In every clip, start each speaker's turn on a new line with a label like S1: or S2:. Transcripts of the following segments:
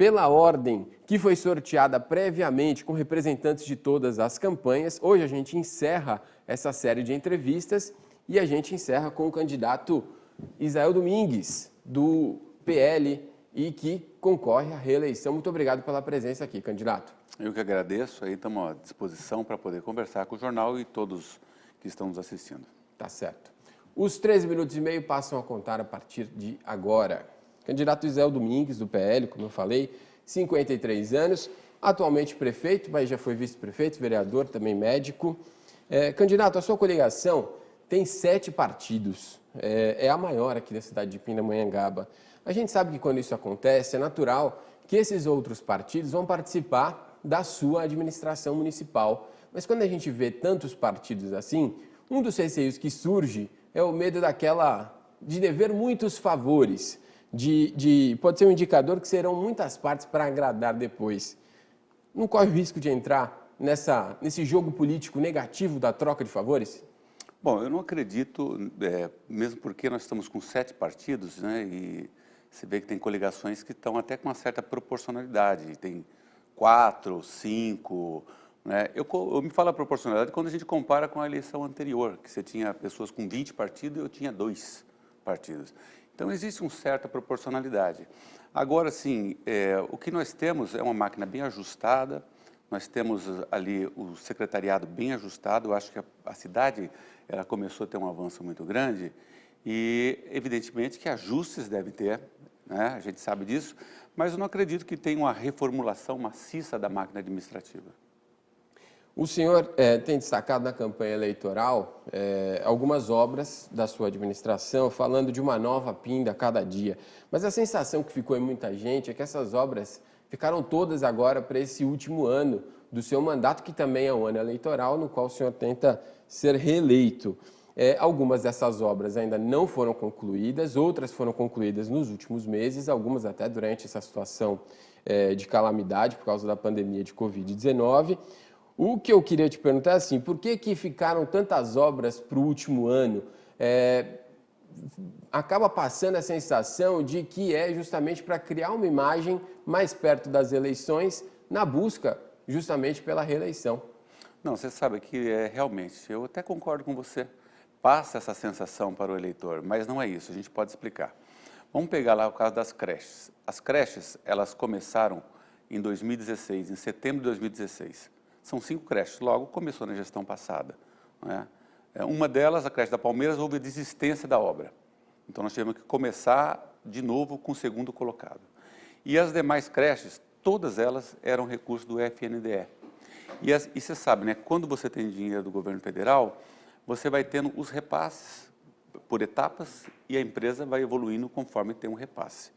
S1: pela ordem que foi sorteada previamente com representantes de todas as campanhas. Hoje a gente encerra essa série de entrevistas e a gente encerra com o candidato Israel Domingues, do PL, e que concorre à reeleição. Muito obrigado pela presença aqui, candidato.
S2: Eu que agradeço, aí estamos à disposição para poder conversar com o jornal e todos que estão nos assistindo.
S1: Tá certo. Os 13 minutos e meio passam a contar a partir de agora. Candidato Israel Domingues, do PL, como eu falei, 53 anos, atualmente prefeito, mas já foi vice-prefeito, vereador, também médico. Candidato, a sua coligação tem 7 partidos, é a maior aqui da cidade de Pindamonhangaba. A gente sabe que quando isso acontece, é natural que esses outros partidos vão participar da sua administração municipal. Mas quando a gente vê tantos partidos assim, um dos receios que surge é o medo de dever muitos favores, pode ser um indicador que serão muitas partes para agradar depois. Não corre o risco de entrar nesse jogo político negativo da troca de favores?
S2: Bom, eu não acredito, mesmo porque nós estamos com 7 partidos, né, e você vê que tem coligações que estão até com uma certa proporcionalidade, tem 4, 5, né? Eu me falo a proporcionalidade quando a gente compara com a eleição anterior, que você tinha pessoas com 20 partidos e eu tinha 2 partidos. Então, existe uma certa proporcionalidade. Agora, sim, o que nós temos é uma máquina bem ajustada, nós temos ali o secretariado bem ajustado. Eu acho que a cidade ela começou a ter um avanço muito grande e, evidentemente, que ajustes deve ter, né? A gente sabe disso, mas eu não acredito que tenha uma reformulação maciça da máquina administrativa.
S1: O senhor tem destacado na campanha eleitoral algumas obras da sua administração, falando de uma nova Pinda a cada dia. Mas a sensação que ficou em muita gente é que essas obras ficaram todas agora para esse último ano do seu mandato, que também é um ano eleitoral, no qual o senhor tenta ser reeleito. Algumas dessas obras ainda não foram concluídas, outras foram concluídas nos últimos meses, algumas até durante essa situação de calamidade por causa da pandemia de Covid-19. O que eu queria te perguntar é assim, por que ficaram tantas obras para o último ano? Acaba passando a sensação de que é justamente para criar uma imagem mais perto das eleições, na busca justamente pela reeleição.
S2: Não, você sabe que realmente, eu até concordo com você, passa essa sensação para o eleitor, mas não é isso, a gente pode explicar. Vamos pegar lá o caso das creches. As creches, elas começaram em 2016, em setembro de 2016. São 5 creches, logo começou na gestão passada, né? Uma delas, a creche da Palmeiras, houve a desistência da obra. Então nós tivemos que começar de novo com o segundo colocado. E as demais creches, todas elas eram recursos do FNDE. E você sabe, né, quando você tem dinheiro do governo federal, você vai tendo os repasses por etapas e a empresa vai evoluindo conforme tem um repasse.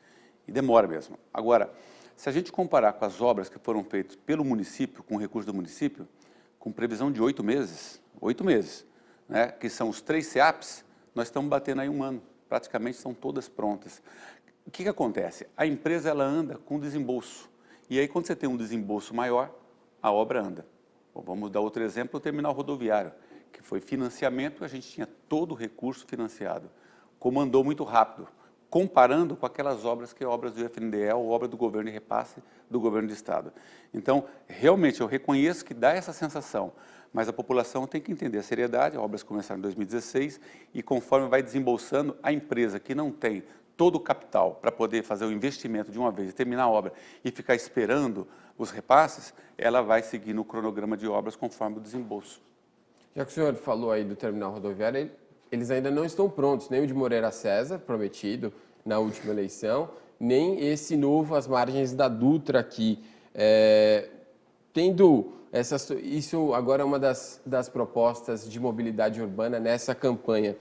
S2: E demora mesmo. Agora, se a gente comparar com as obras que foram feitas pelo município, com o recurso do município, com previsão de 8 meses, né, que são os 3 CEAPs, nós estamos batendo aí 1 ano, praticamente são todas prontas. O que acontece? A empresa ela anda com desembolso, e aí quando você tem um desembolso maior, a obra anda. Bom, vamos dar outro exemplo, o terminal rodoviário, que foi financiamento, a gente tinha todo o recurso financiado, comandou muito rápido, comparando com aquelas obras que é obras do FNDE ou obra do governo de repasse do governo do estado. Então, realmente, eu reconheço que dá essa sensação, mas a população tem que entender a seriedade. As obras começaram em 2016 e conforme vai desembolsando, a empresa que não tem todo o capital para poder fazer o investimento de uma vez e terminar a obra e ficar esperando os repasses, ela vai seguir no cronograma de obras conforme o desembolso.
S1: Já que o senhor falou aí do terminal rodoviário, eles ainda não estão prontos, nem o de Moreira César, prometido na última eleição, nem esse novo às margens da Dutra aqui. Isso agora é uma das propostas de mobilidade urbana nessa campanha.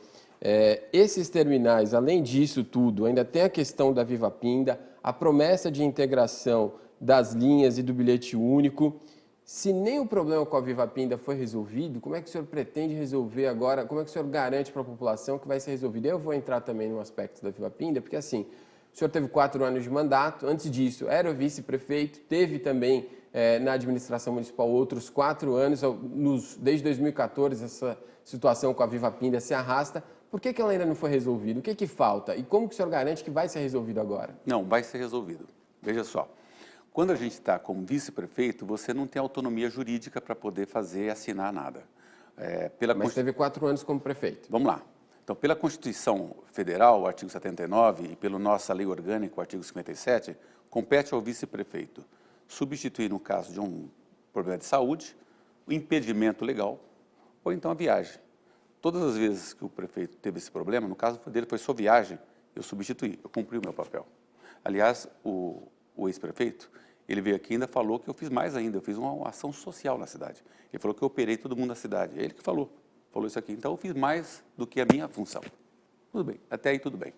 S1: Esses terminais, além disso tudo, ainda tem a questão da Viva Pinda, a promessa de integração das linhas e do bilhete único. Se nem o problema com a Viva Pinda foi resolvido, como é que o senhor pretende resolver agora? Como é que o senhor garante para a população que vai ser resolvido? Eu vou entrar também no aspecto da Viva Pinda, porque assim, o senhor teve 4 anos de mandato, antes disso era vice-prefeito, teve também na administração municipal outros 4 anos, desde 2014 essa situação com a Viva Pinda se arrasta. Por que ela ainda não foi resolvida? O que falta? E como que o senhor garante que vai ser resolvido agora?
S2: Não, vai ser resolvido. Veja só. Quando a gente está como vice-prefeito, você não tem autonomia jurídica para poder fazer e assinar nada.
S1: Mas teve 4 anos como prefeito.
S2: Vamos lá. Então, pela Constituição Federal, o artigo 79, e pela nossa lei orgânica, o artigo 57, compete ao vice-prefeito substituir, no caso de um problema de saúde, o impedimento legal ou então a viagem. Todas as vezes que o prefeito teve esse problema, no caso dele foi só viagem, eu substituí, eu cumpri o meu papel. Aliás, o ex-prefeito, ele veio aqui e ainda falou que eu fiz mais ainda, eu fiz uma ação social na cidade. Ele falou que eu operei todo mundo na cidade. É ele que falou isso aqui. Então, eu fiz mais do que a minha função. Tudo bem, até aí tudo bem.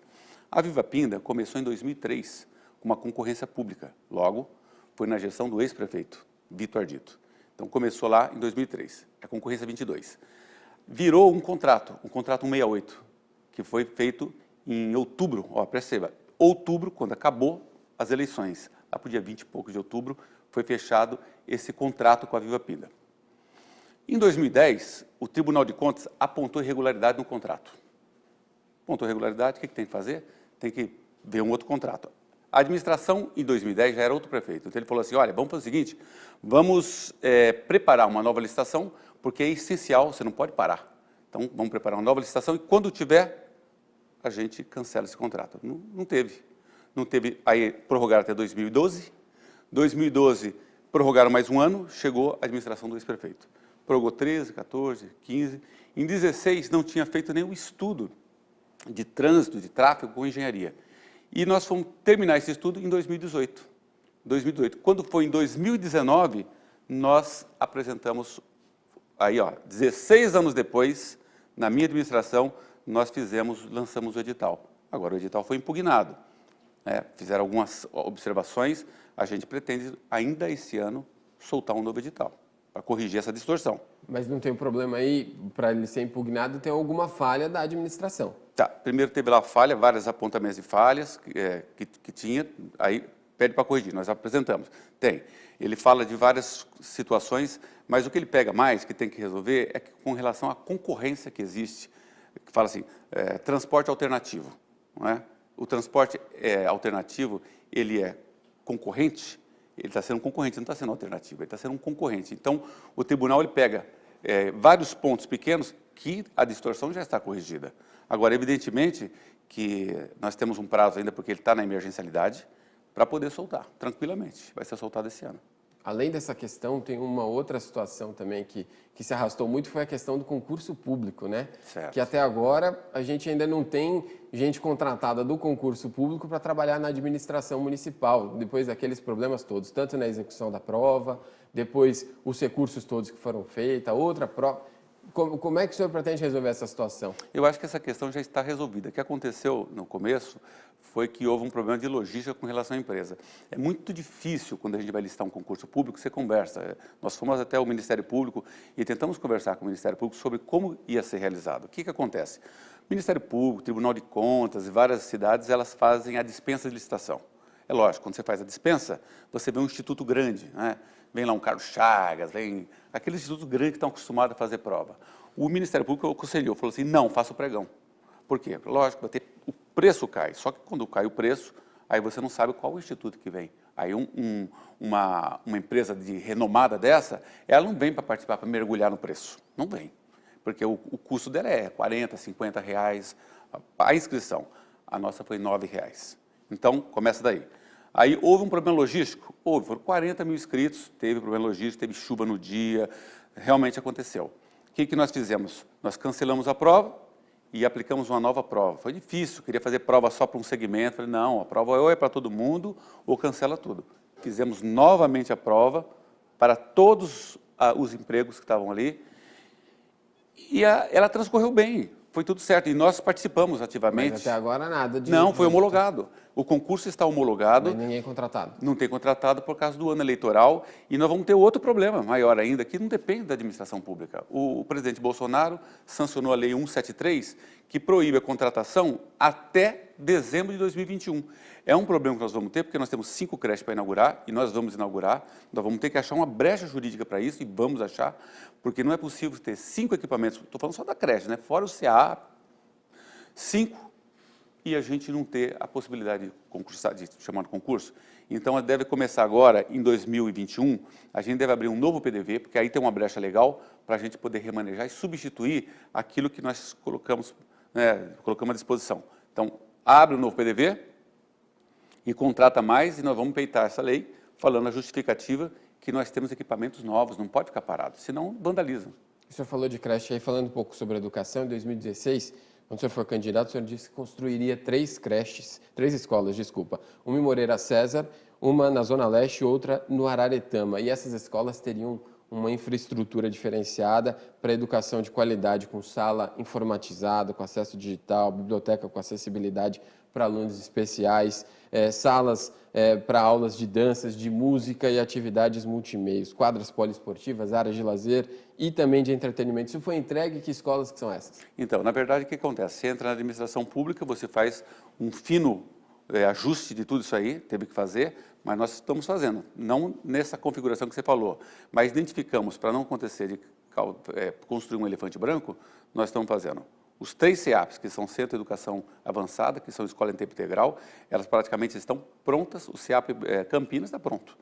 S2: A Viva Pinda começou em 2003 com uma concorrência pública. Logo, foi na gestão do ex-prefeito, Vitor Ardito. Então, começou lá em 2003, a concorrência 22. Virou um contrato 168, que foi feito em outubro, perceba, outubro, quando acabou as eleições, lá para o dia 20 e pouco de outubro, foi fechado esse contrato com a Viva Pinda. Em 2010, o Tribunal de Contas apontou irregularidade no contrato. Apontou irregularidade, o que tem que fazer? Tem que ver um outro contrato. A administração, em 2010, já era outro prefeito. Então, ele falou assim, olha, vamos fazer o seguinte, vamos preparar uma nova licitação, porque é essencial, você não pode parar. Então, vamos preparar uma nova licitação e, quando tiver, a gente cancela esse contrato. Não teve. Não teve, aí prorrogaram até 2012. 2012, prorrogaram mais um ano, chegou a administração do ex-prefeito. Prorrogou 13, 14, 15. Em 16, não tinha feito nenhum estudo de trânsito, de tráfego com engenharia. E nós fomos terminar esse estudo em 2018. Quando foi em 2019, nós apresentamos, aí 16 anos depois, na minha administração, nós lançamos o edital. Agora o edital foi impugnado. Fizeram algumas observações, a gente pretende ainda esse ano soltar um novo edital, para corrigir essa distorção.
S1: Mas não tem um problema aí, para ele ser impugnado, tem alguma falha da administração?
S2: Tá, primeiro teve lá falha, vários apontamentos de falhas que tinha, aí pede para corrigir, nós apresentamos. Tem. Ele fala de várias situações, mas o que ele pega mais, que tem que resolver, é que, com relação à concorrência que existe, que fala assim, transporte alternativo. Não é? O transporte alternativo, ele é concorrente, ele está sendo um concorrente, não está sendo alternativo, ele está sendo um concorrente. Então, o tribunal ele pega vários pontos pequenos que a distorção já está corrigida. Agora, evidentemente, que nós temos um prazo ainda, porque ele está na emergencialidade, para poder soltar, tranquilamente. Vai ser soltado esse ano.
S1: Além dessa questão, tem uma outra situação também que se arrastou muito, foi a questão do concurso público, né?
S2: Certo.
S1: Que até agora a gente ainda não tem gente contratada do concurso público para trabalhar na administração municipal, depois daqueles problemas todos, tanto na execução da prova, depois os recursos todos que foram feitos, a outra prova. Como é que o senhor pretende resolver essa situação?
S2: Eu acho que essa questão já está resolvida. O que aconteceu no começo foi que houve um problema de logística com relação à empresa. É muito difícil, quando a gente vai listar um concurso público, você conversa. Nós fomos até o Ministério Público e tentamos conversar com o Ministério Público sobre como ia ser realizado. O que acontece? O Ministério Público, Tribunal de Contas e várias cidades, elas fazem a dispensa de licitação. É lógico, quando você faz a dispensa, você vê um instituto grande, né? Vem lá um Carlos Chagas, vem aquele instituto grande que estão acostumados a fazer prova. O Ministério Público aconselhou, falou assim, não, faça o pregão. Por quê? Lógico, o preço cai, só que quando cai o preço, aí você não sabe qual o instituto que vem. Aí uma empresa de renomada dessa, ela não vem para participar, para mergulhar no preço. Não vem, porque o custo dela é 40, 50 reais a inscrição. A nossa foi 9 reais. Então, começa daí. Aí houve um problema logístico? Houve, foram 40 mil inscritos, teve problema logístico, teve chuva no dia, realmente aconteceu. O que nós fizemos? Nós cancelamos a prova e aplicamos uma nova prova. Foi difícil, queria fazer prova só para um segmento, falei, não, a prova ou é para todo mundo ou cancela tudo. Fizemos novamente a prova para todos os empregos que estavam ali e ela transcorreu bem. Foi tudo certo, e nós participamos ativamente.
S1: Mas até agora nada disso.
S2: Não, foi homologado. O concurso está homologado.
S1: Mas ninguém é contratado.
S2: Não tem contratado por causa do ano eleitoral, e nós vamos ter outro problema maior ainda, que não depende da administração pública. O presidente Bolsonaro sancionou a Lei 173, que proíbe a contratação até dezembro de 2021. É um problema que nós vamos ter, porque nós temos 5 creches para inaugurar, e nós vamos inaugurar, nós vamos ter que achar uma brecha jurídica para isso, e vamos achar, porque não é possível ter 5 equipamentos, estou falando só da creche, né? Fora o CA, 5 e a gente não ter a possibilidade de concursar, de chamar de concurso. Então, deve começar agora, em 2021, a gente deve abrir um novo PDV, porque aí tem uma brecha legal para a gente poder remanejar e substituir aquilo que nós colocamos à disposição. Então, abre um novo PDV e contrata mais, e nós vamos peitar essa lei, falando a justificativa que nós temos equipamentos novos, não pode ficar parado, senão vandaliza.
S1: O senhor falou de creche aí, falando um pouco sobre educação, em 2016, quando o senhor foi candidato, o senhor disse que construiria três escolas, uma em Moreira César, uma na Zona Leste e outra no Araretama. E essas escolas teriam uma infraestrutura diferenciada para educação de qualidade, com sala informatizada, com acesso digital, biblioteca com acessibilidade para alunos especiais, salas para aulas de danças, de música e atividades multimeios, quadras poliesportivas, áreas de lazer e também de entretenimento. Isso foi entregue? Que escolas que são essas?
S2: Então, na verdade, o que acontece? Você entra na administração pública, você faz um fino ajuste de tudo isso aí, teve que fazer, mas nós estamos fazendo, não nessa configuração que você falou, mas identificamos, para não acontecer de construir um elefante branco, nós estamos fazendo. Os 3 CEAPs, que são Centro de Educação Avançada, que são escola em tempo integral, elas praticamente estão prontas. O CEAP Campinas está pronto.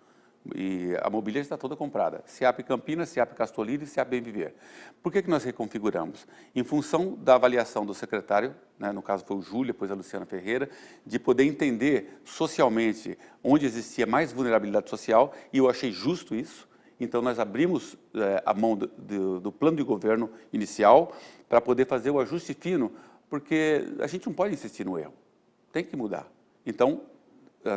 S2: E a mobília está toda comprada. CEAP Campinas, CEAP Castolina e CEAP Bem Viver. Por que nós reconfiguramos? Em função da avaliação do secretário, no caso foi o Júlio, depois a Luciana Ferreira, de poder entender socialmente onde existia mais vulnerabilidade social, e eu achei justo isso. Então, nós abrimos a mão do plano de governo inicial para poder fazer o ajuste fino, porque a gente não pode insistir no erro, tem que mudar. Então,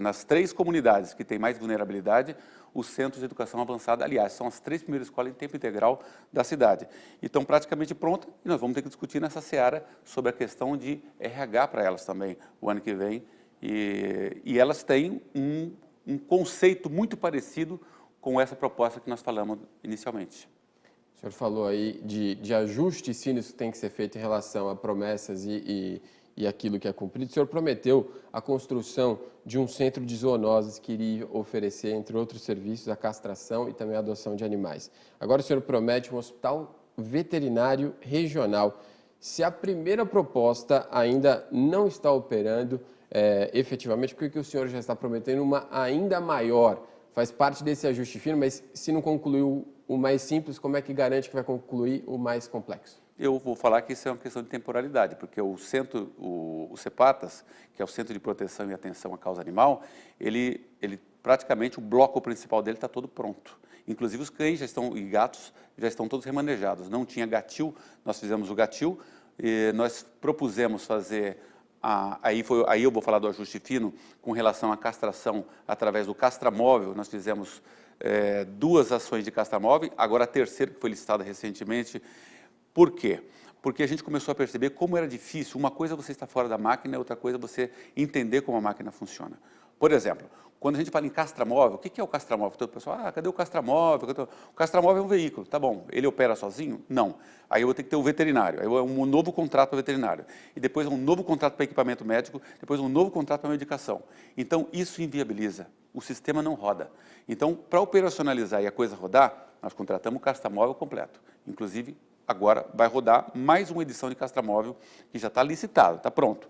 S2: nas 3 comunidades que têm mais vulnerabilidade, os centros de educação avançada, aliás, são as 3 primeiras escolas em tempo integral da cidade. E estão praticamente prontas, e nós vamos ter que discutir nessa seara sobre a questão de RH para elas também, o ano que vem. E elas têm um conceito muito parecido com essa proposta que nós falamos inicialmente.
S1: O senhor falou aí de ajustes finos que tem que ser feito em relação a promessas e aquilo que é cumprido. O senhor prometeu a construção de um centro de zoonoses que iria oferecer, entre outros serviços, a castração e também a adoção de animais. Agora o senhor promete um hospital veterinário regional. Se a primeira proposta ainda não está operando efetivamente, por que o senhor já está prometendo uma ainda maior? Faz parte desse ajuste fino, mas se não concluiu o mais simples, como é que garante que vai concluir o mais complexo?
S2: Eu vou falar que isso é uma questão de temporalidade, porque o CEPATAS, que é o Centro de Proteção e Atenção à Causa Animal, ele praticamente, o bloco principal dele está todo pronto. Inclusive os cães e gatos já estão todos remanejados. Não tinha gatil, nós fizemos o gatil, e nós propusemos fazer... Aí eu vou falar do ajuste fino com relação à castração através do castramóvel. Nós fizemos 2 ações de castramóvel, agora a terceira que foi licitada recentemente. Por quê? Porque a gente começou a perceber como era difícil. Uma coisa é você estar fora da máquina, outra coisa é você entender como a máquina funciona. Por exemplo, quando a gente fala em castramóvel, o que é o castramóvel? Todo o pessoal, cadê o castramóvel? O castramóvel é um veículo, tá bom. Ele opera sozinho? Não. Aí eu vou ter que ter o veterinário, aí é um novo contrato para veterinário. E depois um novo contrato para equipamento médico, depois um novo contrato para medicação. Então, isso inviabiliza. O sistema não roda. Então, para operacionalizar e a coisa rodar, nós contratamos o castramóvel completo. Inclusive, agora vai rodar mais uma edição de castramóvel que já está licitado, está pronto.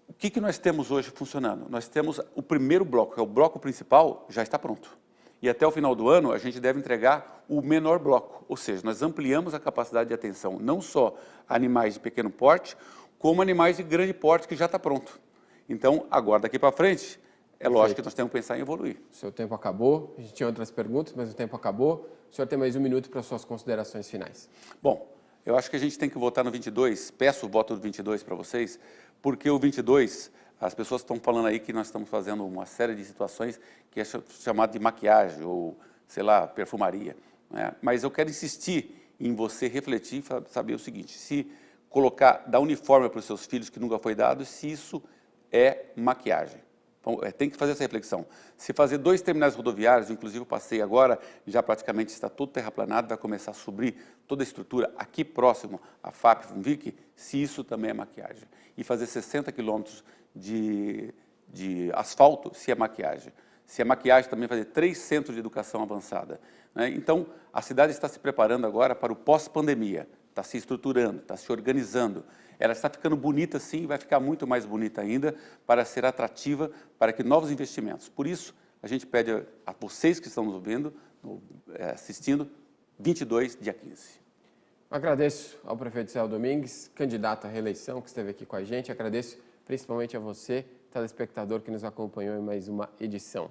S2: O que nós temos hoje funcionando? Nós temos o primeiro bloco, que é o bloco principal, já está pronto. E até o final do ano, a gente deve entregar o menor bloco, ou seja, nós ampliamos a capacidade de atenção, não só a animais de pequeno porte, como animais de grande porte, que já está pronto. Então, agora, daqui para frente, lógico que nós temos que pensar em evoluir.
S1: O seu tempo acabou, a gente tinha outras perguntas, mas o tempo acabou. O senhor tem mais 1 minuto para suas considerações finais.
S2: Bom, eu acho que a gente tem que votar no 22, peço o voto do 22 para vocês, porque o 22, as pessoas estão falando aí que nós estamos fazendo uma série de situações que é chamado de maquiagem ou, sei lá, perfumaria. Né? Mas eu quero insistir em você refletir e saber o seguinte, se dar uniforme para os seus filhos que nunca foi dado, se isso é maquiagem. Então, tem que fazer essa reflexão. Se fazer 2 terminais rodoviários, inclusive eu passei agora, já praticamente está todo terraplanado, vai começar a subir toda a estrutura aqui próximo à FAP Funvic, se isso também é maquiagem. E fazer 60 quilômetros de asfalto, se é maquiagem. Se é maquiagem, também fazer 3 centros de educação avançada. Né? Então, a cidade está se preparando agora para o pós-pandemia. está se estruturando, está se organizando. Ela está ficando bonita sim, vai ficar muito mais bonita ainda para ser atrativa para que novos investimentos. Por isso, a gente pede a vocês que estão nos vendo, assistindo, 22, dia 15.
S1: Agradeço ao prefeito Zé Domingues, candidato à reeleição, que esteve aqui com a gente. Agradeço principalmente a você, telespectador, que nos acompanhou em mais uma edição.